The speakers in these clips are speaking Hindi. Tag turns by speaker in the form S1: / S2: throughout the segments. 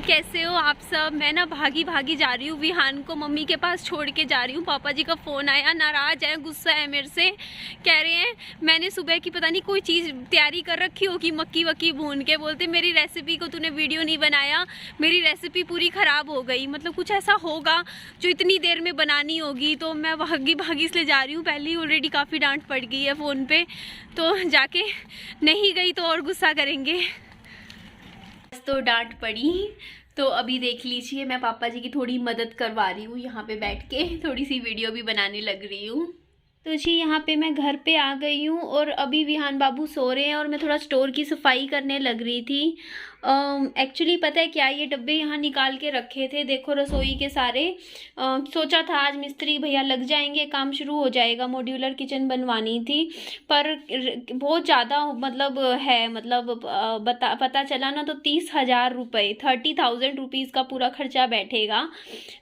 S1: कैसे हो आप सब। मैं ना भागी भागी जा रही हूँ विहान को मम्मी के पास छोड़ के जा रही हूँ। पापा जी का फ़ोन आया, नाराज़ है, गुस्सा है मेरे से। कह रहे हैं मैंने सुबह की पता नहीं कोई चीज़ तैयारी कर रखी हो कि मक्की वक्की भून के, बोलते मेरी रेसिपी को तूने वीडियो नहीं बनाया, मेरी रेसिपी पूरी ख़राब हो गई। मतलब कुछ ऐसा होगा जो इतनी देर में बनानी होगी। तो मैं भागी भागी इसलिए जा रही हूँ। पहले ही ऑलरेडी काफ़ी डांट पड़ गई है फ़ोन पे, तो जाके नहीं गई तो और गुस्सा करेंगे। तो डांट पड़ी। तो अभी देख लीजिए मैं पापा जी की थोड़ी मदद करवा रही हूँ, यहाँ पे बैठ के थोड़ी सी वीडियो भी बनाने लग रही हूँ। तो जी यहाँ पे मैं घर पे आ गई हूँ और अभी विहान बाबू सो रहे हैं और मैं थोड़ा स्टोर की सफाई करने लग रही थी। एक्चुअली पता है क्या, ये डब्बे यहाँ निकाल के रखे थे, देखो रसोई के सारे। सोचा था आज मिस्त्री भैया लग जाएंगे, काम शुरू हो जाएगा, मॉड्यूलर किचन बनवानी थी। पर बहुत ज़्यादा मतलब है, मतलब पता चला ना तो 30,000 रुपये, 30,000 रुपीज़ का पूरा खर्चा बैठेगा।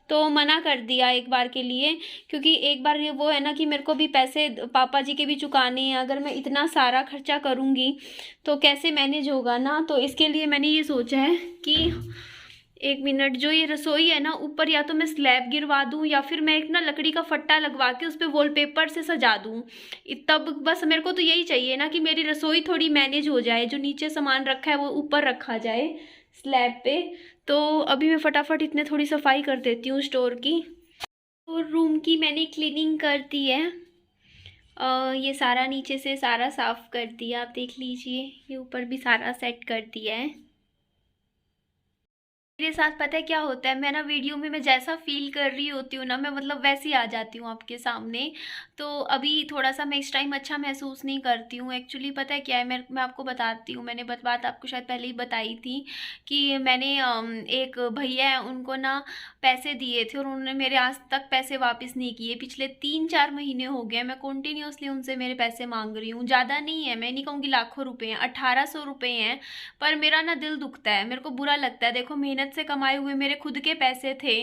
S1: तो मना कर दिया एक बार के लिए, क्योंकि एक बार ये वो है ना कि मेरे को भी पैसे पापा जी के भी चुकाने हैं। अगर मैं इतना सारा खर्चा करूँगी तो कैसे मैनेज होगा ना। तो इसके लिए मैंने ये सोचा है कि 1 मिनट, जो ये रसोई है ना ऊपर, या तो मैं स्लैब गिरवा दूँ या फिर मैं एक ना लकड़ी का फट्टा लगवा के उस पर वॉलपेपर से सजा दूँ। तब बस मेरे को तो यही चाहिए ना कि मेरी रसोई थोड़ी मैनेज हो जाए, जो नीचे सामान रखा है वो ऊपर रखा जाए स्लैब पे। तो अभी मैं फटाफट इतने थोड़ी सफाई कर देती हूँ स्टोर की। तो रूम की मैंने क्लीनिंग कर दी है। ये सारा नीचे से सारा साफ़ कर दिया, आप देख लीजिए। ये ऊपर भी सारा सेट कर दिया है। मेरे साथ पता है क्या होता है, मैं ना वीडियो में मैं जैसा फील कर रही होती हूँ ना, मैं मतलब वैसे ही आ जाती हूँ आपके सामने। तो अभी थोड़ा सा मैं इस टाइम अच्छा महसूस नहीं करती हूँ। एक्चुअली पता है क्या है, मैं आपको बताती हूँ। मैंने बात आपको शायद पहले ही बताई थी कि मैंने एक भैया है उनको ना पैसे दिए थे और उन्होंने मेरे आज तक पैसे वापस नहीं किए। पिछले 3-4 महीने हो गए मैं कॉन्टीन्यूसली उनसे मेरे पैसे मांग रही हूँ। ज़्यादा नहीं है, मैं नहीं कहूँगी लाखों रुपये हैं, 1800 रुपये हैं। पर मेरा ना दिल दुखता है, मेरे को बुरा लगता है। देखो मेहनत से कमाए हुए मेरे खुद के पैसे थे,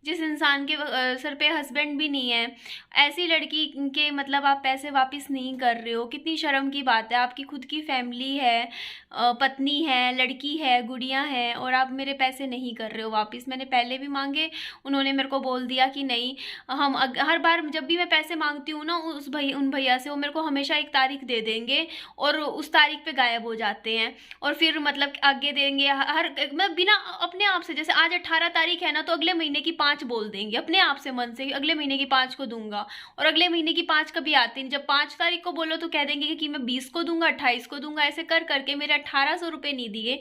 S1: जिस इंसान के सर पे हस्बैंड भी नहीं है, ऐसी लड़की के मतलब आप पैसे वापस नहीं कर रहे हो, कितनी शर्म की बात है। आपकी खुद की फैमिली है, पत्नी है, लड़की है, गुड़िया है, और आप मेरे पैसे नहीं कर रहे हो वापस। मैंने पहले भी मांगे, उन्होंने मेरे को बोल दिया कि नहीं, हम हर बार जब भी मैं पैसे मांगती हूँ ना उन भैया से, वो मेरे को हमेशा एक तारीख दे देंगे और उस तारीख पे गायब हो जाते हैं। और फिर मतलब आगे देंगे हर मतलब बिना अपने आप से, जैसे आज 18 तारीख है ना तो अगले महीने की 5 बोल देंगे अपने आप से, मन से अगले महीने की 5 को दूंगा। और अगले महीने की 5 कभी आती नहीं। जब 5 तारीख को बोलो तो कह देंगे कि मैं 20 को दूंगा, 28 को दूंगा। ऐसे कर करके मेरे 1800 रुपये नहीं दिए।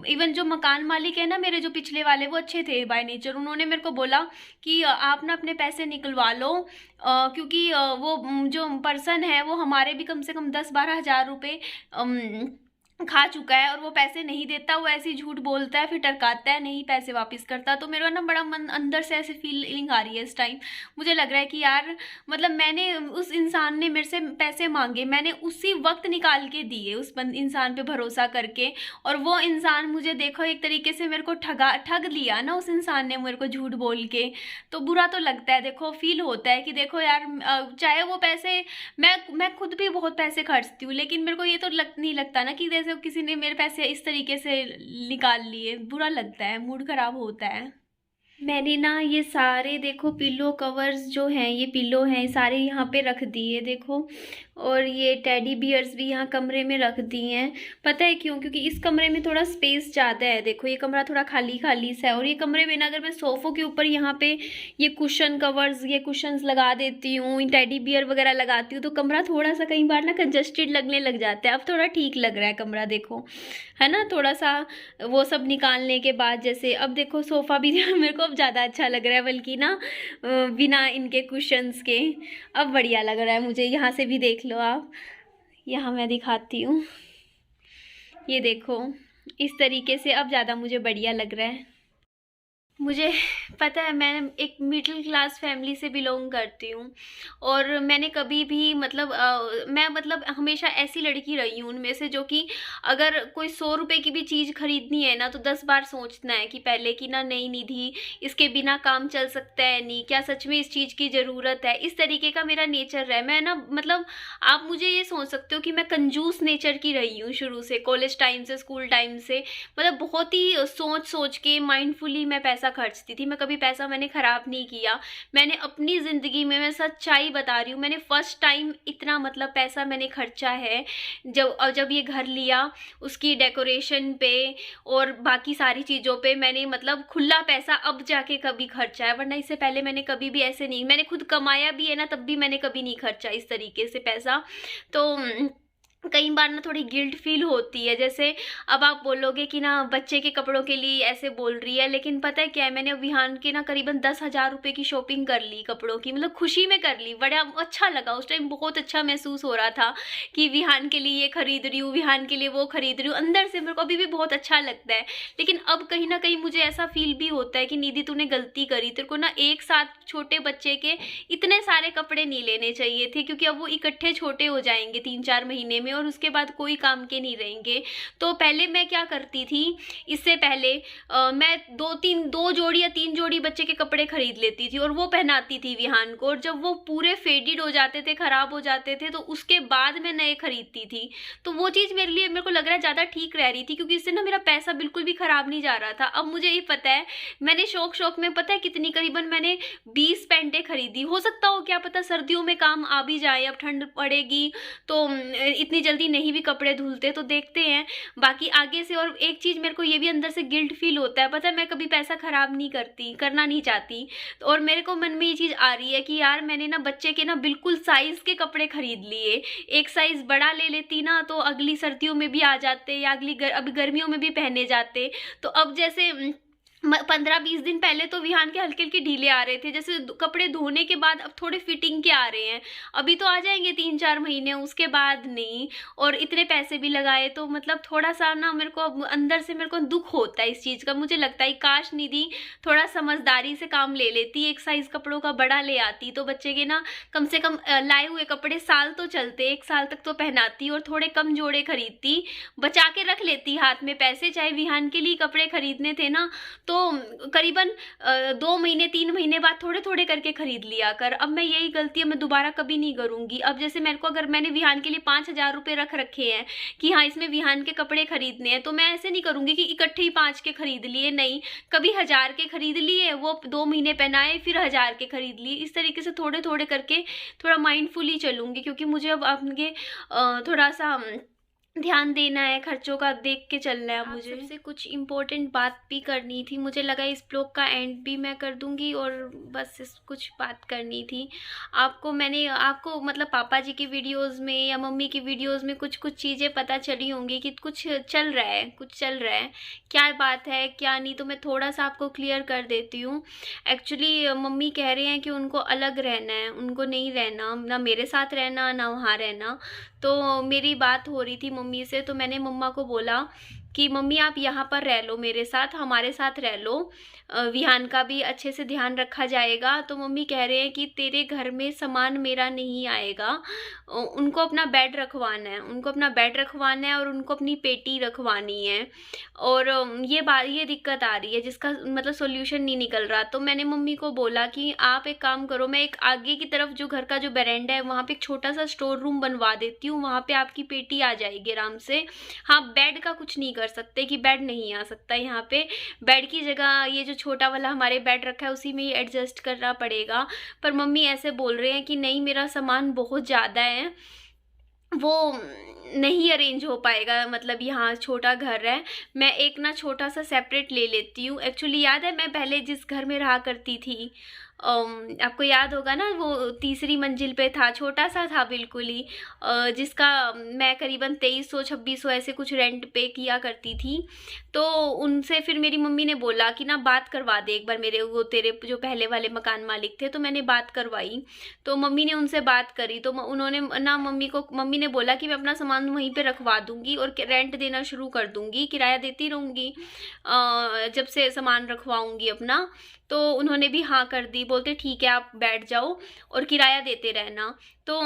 S1: इवन जो मकान मालिक है ना मेरे, जो पिछले वाले, वो अच्छे थे बाय नेचर। उन्होंने मेरे को बोला कि आप ना अपने पैसे निकलवा लो, क्योंकि वो जो पर्सन है वो हमारे भी कम से कम 10-12 हज़ार रुपये खा चुका है, और वो पैसे नहीं देता। वो ऐसे झूठ बोलता है, फिर टरकाता है, नहीं पैसे वापस करता। तो मेरा ना बड़ा मन अंदर से ऐसे फीलिंग आ रही है इस टाइम। मुझे लग रहा है कि यार मतलब मैंने, उस इंसान ने मेरे से पैसे मांगे, मैंने उसी वक्त निकाल के दिए उस इंसान पे भरोसा करके, और वो इंसान मुझे देखो एक तरीके से मेरे को ठग लिया ना उस इंसान ने मेरे को झूठ बोल के। तो बुरा तो लगता है, देखो फील होता है कि देखो यार, चाहे वो पैसे मैं खुद भी बहुत पैसे खर्चती हूँ, लेकिन मेरे को ये तो नहीं लगता ना कि जैसे किसी ने मेरे पैसे इस तरीके से निकाल लिए। बुरा लगता है, मूड खराब होता है। मैंने ना ये सारे देखो पिलो कवर्स जो हैं, ये पिलो हैं, सारे यहाँ पे रख दिए देखो। और ये टेडी बियर्स भी यहाँ कमरे में रख दिए हैं। पता है क्यों? क्योंकि इस कमरे में थोड़ा स्पेस ज़्यादा है। देखो ये कमरा थोड़ा खाली खाली सा है, और ये कमरे में ना अगर मैं सोफ़ों के ऊपर यहाँ पे ये कुशन कवर्स, ये कुशन्स लगा देती हूँ, टेडी बियर वगैरह लगाती हूँ, तो कमरा थोड़ा सा कई बार ना कंजस्टेड लगने लग जाता है। अब थोड़ा ठीक लग रहा है कमरा, देखो है ना, थोड़ा सा वो सब निकालने के बाद। जैसे अब देखो सोफ़ा भी मेरे को अब ज़्यादा अच्छा लग रहा है, बल्कि ना बिना इनके कुशन्स के अब बढ़िया लग रहा है मुझे। यहाँ से भी देख लो आप, यहाँ मैं दिखाती हूँ, ये देखो इस तरीके से अब ज़्यादा मुझे बढ़िया लग रहा है। मुझे पता है, मैं एक मिडिल क्लास फैमिली से बिलोंग करती हूँ और मैंने कभी भी मतलब मैं मतलब हमेशा ऐसी लड़की रही हूँ उनमें से, जो कि अगर कोई 100 रुपए की भी चीज़ खरीदनी है ना तो 10 बार सोचना है कि पहले कि ना, नहीं निधि, इसके बिना काम चल सकता है नहीं, क्या सच में इस चीज़ की ज़रूरत है। इस तरीके का मेरा नेचर है। मैं ना मतलब आप मुझे ये सोच सकते हो कि मैं कंजूस नेचर की रही हूँ शुरू से, कॉलेज टाइम से, स्कूल टाइम से। मतलब बहुत ही सोच सोच के माइंडफुली मैं पैसा खर्चती थी। मैं कभी पैसा मैंने खराब नहीं किया। मैंने अपनी ज़िंदगी में, मैं सच्चाई बता रही हूँ, मैंने फर्स्ट टाइम इतना मतलब पैसा मैंने खर्चा है जब ये घर लिया, उसकी डेकोरेशन पे और बाकी सारी चीज़ों पे मैंने मतलब खुला पैसा अब जाके कभी खर्चा है, वरना इससे पहले मैंने कभी भी ऐसे नहीं, मैंने खुद कमाया भी है ना तब भी मैंने कभी नहीं खर्चा इस तरीके से पैसा। तो कई बार ना थोड़ी गिल्ट फील होती है। जैसे अब आप बोलोगे कि ना बच्चे के कपड़ों के लिए ऐसे बोल रही है, लेकिन पता है क्या है, मैंने विहान के ना करीबन 10,000 रुपए की शॉपिंग कर ली कपड़ों की, मतलब खुशी में कर ली। बड़ा अच्छा लगा उस टाइम, बहुत अच्छा महसूस हो रहा था कि विहान के लिए ये खरीद रही हूँ, विहान के लिए वो खरीद रही हूँ। अंदर से मेरे को अभी भी बहुत अच्छा लगता है। लेकिन अब कहीं ना कहीं मुझे ऐसा फील भी होता है कि निधि तूने गलती करी, तेरे को ना एक साथ छोटे बच्चे के इतने सारे कपड़े नहीं लेने चाहिए थे, क्योंकि अब वो इकट्ठे छोटे हो जाएंगे 3-4 महीने में और उसके बाद कोई काम के नहीं रहेंगे। तो पहले मैं क्या करती थी, इससे पहले मैं 2 जोड़ी या 3 जोड़ी बच्चे के कपड़े खरीद लेती थी और वो पहनाती थी विहान को, और जब वो पूरे फेडेड हो जाते थे, खराब हो जाते थे, तो उसके बाद मैं नए खरीदती थी। तो वो चीज़ मेरे लिए, मेरे को लग रहा है ज़्यादा ठीक रह रही थी, क्योंकि इससे ना मेरा पैसा बिल्कुल भी खराब नहीं जा रहा था। अब मुझे ये पता है, मैंने शौक शौक में पता है कितनी, करीबन मैंने 20 पैंटें खरीदी। हो सकता हो क्या पता सर्दियों में काम आ भी जाए, अब ठंड पड़ेगी तो इतनी जल्दी नहीं भी कपड़े धुलते, तो देखते हैं बाकी आगे से। और एक चीज़ मेरे को ये भी अंदर से गिल्ट फील होता है, पता है मैं कभी पैसा खराब नहीं करती, करना नहीं चाहती। और मेरे को मन में ये चीज़ आ रही है कि यार मैंने ना बच्चे के ना बिल्कुल साइज़ के कपड़े खरीद लिए। एक साइज़ बड़ा ले लेती ना तो अगली सर्दियों में भी आ जाते, या अभी गर्मियों में भी पहने जाते। तो अब जैसे 15-20 दिन पहले तो विहान के हल्के हल्के ढीले आ रहे थे, जैसे कपड़े धोने के बाद अब थोड़े फिटिंग के आ रहे हैं। अभी तो आ जाएंगे 3-4 महीने, उसके बाद नहीं। और इतने पैसे भी लगाए, तो मतलब थोड़ा सा ना मेरे को अंदर से मेरे को दुख होता है इस चीज़ का। मुझे लगता है काश निधि थोड़ा समझदारी से काम ले लेती, एक साइज़ कपड़ों का बड़ा ले आती, तो बच्चे के ना कम से कम लाए हुए कपड़े साल तो चलते, 1 साल तक तो पहनाती, और थोड़े कम जोड़े खरीदती, बचा के रख लेती हाथ में पैसे। चाहे विहान के लिए कपड़े खरीदने थे ना तो करीबन 2 महीने 3 महीने बाद थोड़े थोड़े करके खरीद लिया कर। अब मैं यही गलती मैं दोबारा कभी नहीं करूंगी। अब जैसे मेरे को, अगर मैंने विहान के लिए 5,000 रुपये रख रखे हैं कि हाँ इसमें विहान के कपड़े खरीदने हैं, तो मैं ऐसे नहीं करूंगी कि इकट्ठे ही 5 के खरीद लिए, नहीं, कभी 1,000 के खरीद लिए, वो 2 महीने पहनाए, फिर 1,000 के खरीद लिए। इस तरीके से थोड़े थोड़े करके थोड़ा माइंडफुली चलूंगी, क्योंकि मुझे अब आपके थोड़ा सा ध्यान देना है, खर्चों का देख के चलना है मुझे। आपसे कुछ इम्पोर्टेंट बात भी करनी थी, मुझे लगा इस ब्लॉग का एंड भी मैं कर दूंगी, और बस कुछ बात करनी थी मैंने आपको मतलब पापा जी की वीडियोस में या मम्मी की वीडियोस में कुछ कुछ चीज़ें पता चली होंगी कि कुछ चल रहा है, क्या बात है क्या नहीं, तो मैं थोड़ा सा आपको क्लियर कर देती हूँ। एक्चुअली मम्मी कह रहे हैं कि उनको अलग रहना है, उनको नहीं रहना, ना मेरे साथ रहना ना वहाँ रहना। तो मेरी बात हो रही थी मम्मी से, तो मैंने मम्मा को बोला कि मम्मी आप यहाँ पर रह लो मेरे साथ, हमारे साथ रह लो, विहान का भी अच्छे से ध्यान रखा जाएगा। तो मम्मी कह रहे हैं कि तेरे घर में सामान मेरा नहीं आएगा, उनको अपना बेड रखवाना है, और उनको अपनी पेटी रखवानी है, और ये दिक्कत आ रही है जिसका मतलब सोल्यूशन नहीं निकल रहा। तो मैंने मम्मी को बोला कि आप एक काम करो, मैं एक आगे की तरफ जो घर का जो बरामदा है वहाँ पे एक छोटा सा स्टोर रूम बनवा देती हूँ, वहाँ पे आपकी पेटी आ जाएगी आराम से। हाँ, बेड का कुछ नहीं कर सकते कि बेड नहीं आ सकता यहाँ पे, बेड की जगह ये जो छोटा वाला हमारे बेड रखा है उसी में ही एडजस्ट करना पड़ेगा। पर मम्मी ऐसे बोल रहे हैं कि नहीं, मेरा सामान बहुत ज़्यादा है, वो नहीं अरेंज हो पाएगा, मतलब यहाँ छोटा घर है, मैं एक ना छोटा सा सेपरेट ले लेती हूँ। एक्चुअली याद है मैं पहले जिस घर में रहा करती थी आपको याद होगा ना, वो तीसरी मंजिल पे था, छोटा सा था बिल्कुल ही, जिसका मैं करीबन 2300-2600 ऐसे कुछ रेंट पे किया करती थी। तो उनसे फिर मेरी मम्मी ने बोला कि ना बात करवा दे एक बार, मेरे वो तेरे जो पहले वाले मकान मालिक थे। तो मैंने बात करवाई, तो मम्मी ने उनसे बात करी, तो उन्होंने ना मम्मी ने बोला कि मैं अपना सामान वहीं पे रखवा दूंगी और रेंट देना शुरू कर दूंगी, किराया देती रहूंगी जब से सामान रखवाऊंगी अपना। तो उन्होंने भी हाँ कर दी, बोलते ठीक है आप बैठ जाओ और किराया देते रहना। तो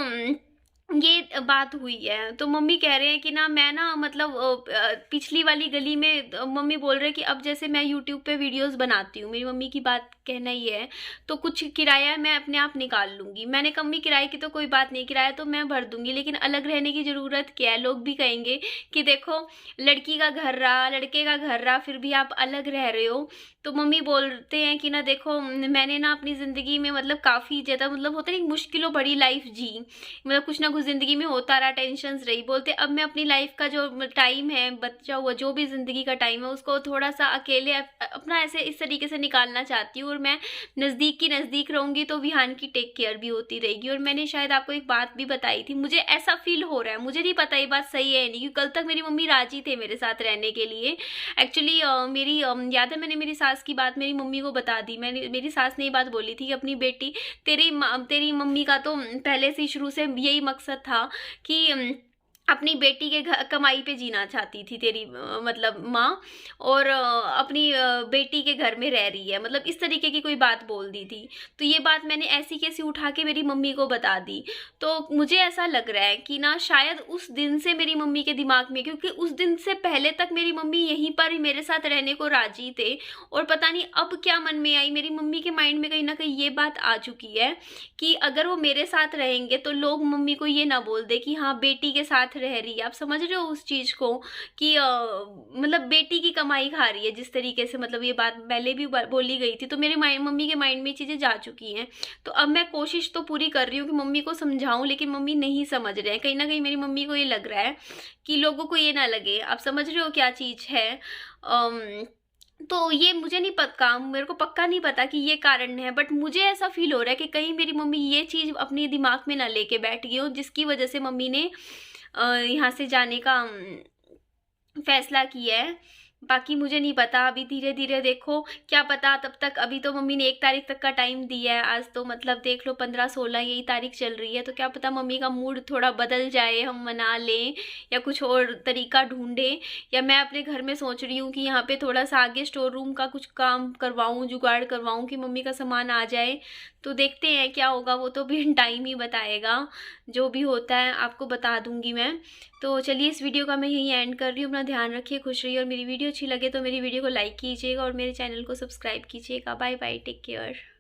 S1: ये बात हुई है। तो मम्मी कह रहे हैं कि ना मैं ना मतलब पिछली वाली गली में मम्मी बोल रहे हैं कि अब जैसे मैं यूट्यूब पे वीडियोस बनाती हूँ, मेरी मम्मी की बात कहना ही है, तो कुछ किराया मैं अपने आप निकाल लूँगी। मैंने कहा मम्मी किराए की तो कोई बात नहीं, किराया तो मैं भर दूँगी, लेकिन अलग रहने की ज़रूरत क्या है? लोग भी कहेंगे कि देखो लड़की का घर रहा, लड़के का घर रहा, फिर भी आप अलग रह रहे हो। तो मम्मी बोलते हैं कि ना देखो मैंने ना अपनी ज़िंदगी में मतलब काफ़ी ज़्यादा मतलब होता है नहीं, मुश्किलों भरी लाइफ जी, मतलब कुछ ना कुछ ज़िंदगी में होता रहा, टेंशन्स रही। बोलते अब मैं अपनी लाइफ का जो टाइम है, बचा हुआ जो भी ज़िंदगी का टाइम है, उसको थोड़ा सा अकेले अपना ऐसे इस तरीके से निकालना चाहती हूँ, और मैं नज़दीक की नज़दीक रहूँगी तो विहान की टेक केयर भी होती रहेगी। और मैंने शायद आपको एक बात भी बताई थी, मुझे ऐसा फील हो रहा है, मुझे नहीं पता ये बात सही है नहीं, क्योंकि कल तक मेरी मम्मी राजी थे मेरे साथ रहने के लिए। एक्चुअली मेरी याद है मैंने मेरी सास की बात मेरी मम्मी को बता दी। मेरी सास ने ये बात बोली थी कि अपनी बेटी, तेरी मम्मी का तो पहले से ही शुरू से यही मकसद था कि अपनी बेटी के कमाई पे जीना चाहती थी तेरी मतलब माँ, और अपनी बेटी के घर में रह रही है, मतलब इस तरीके की कोई बात बोल दी थी। तो ये बात मैंने ऐसी कैसी उठा के मेरी मम्मी को बता दी। तो मुझे ऐसा लग रहा है कि ना शायद उस दिन से मेरी मम्मी के दिमाग में, क्योंकि उस दिन से पहले तक मेरी मम्मी यहीं पर ही मेरे साथ रहने को राजी थे, और पता नहीं अब क्या मन में आई, मेरी मम्मी के माइंड में कहीं ना कहीं ये बात आ चुकी है कि अगर वो मेरे साथ रहेंगे तो लोग मम्मी को ये ना बोल दे कि हाँ बेटी के साथ रह रही है। आप समझ रहे हो उस चीज को कि मतलब बेटी की कमाई खा रही है जिस तरीके से, मतलब ये बात पहले भी बोली गई थी। तो मेरे मम्मी के माइंड में चीजें जा चुकी हैं। तो अब मैं कोशिश तो पूरी कर रही हूँ कि मम्मी को समझाऊं, लेकिन मम्मी नहीं समझ रहे हैं। कहीं ना कहीं मेरी मम्मी को ये लग रहा है कि लोगों को ये ना लगे, आप समझ रहे हो क्या चीज है। तो ये मुझे नहीं पता, मेरे को पक्का नहीं पता कि ये कारण है, बट मुझे ऐसा फील हो रहा है कि कहीं मेरी मम्मी ये चीज़ अपने दिमाग में ना लेके बैठ गई हो, जिसकी वजह से मम्मी ने यहाँ से जाने का फैसला किया है। बाकी मुझे नहीं पता, अभी धीरे धीरे देखो क्या पता, तब तक अभी तो मम्मी ने 1 तारीख तक का टाइम दिया है। आज तो मतलब देख लो 15-16 यही तारीख चल रही है, तो क्या पता मम्मी का मूड थोड़ा बदल जाए, हम मना लें या कुछ और तरीका ढूंढें। या मैं अपने घर में सोच रही हूँ कि यहाँ पे थोड़ा सा आगे स्टोर रूम का कुछ काम करवाऊँ, जुगाड़ करवाऊँ कि मम्मी का सामान आ जाए। तो देखते हैं क्या होगा, वो तो भी टाइम ही बताएगा। जो भी होता है आपको बता दूंगी मैं। तो चलिए इस वीडियो का मैं यहीं एंड कर रही हूँ। अपना ध्यान रखिए, खुश रहिए, और मेरी वीडियो अच्छी लगे तो मेरी वीडियो को लाइक कीजिएगा और मेरे चैनल को सब्सक्राइब कीजिएगा। Bye bye, take care.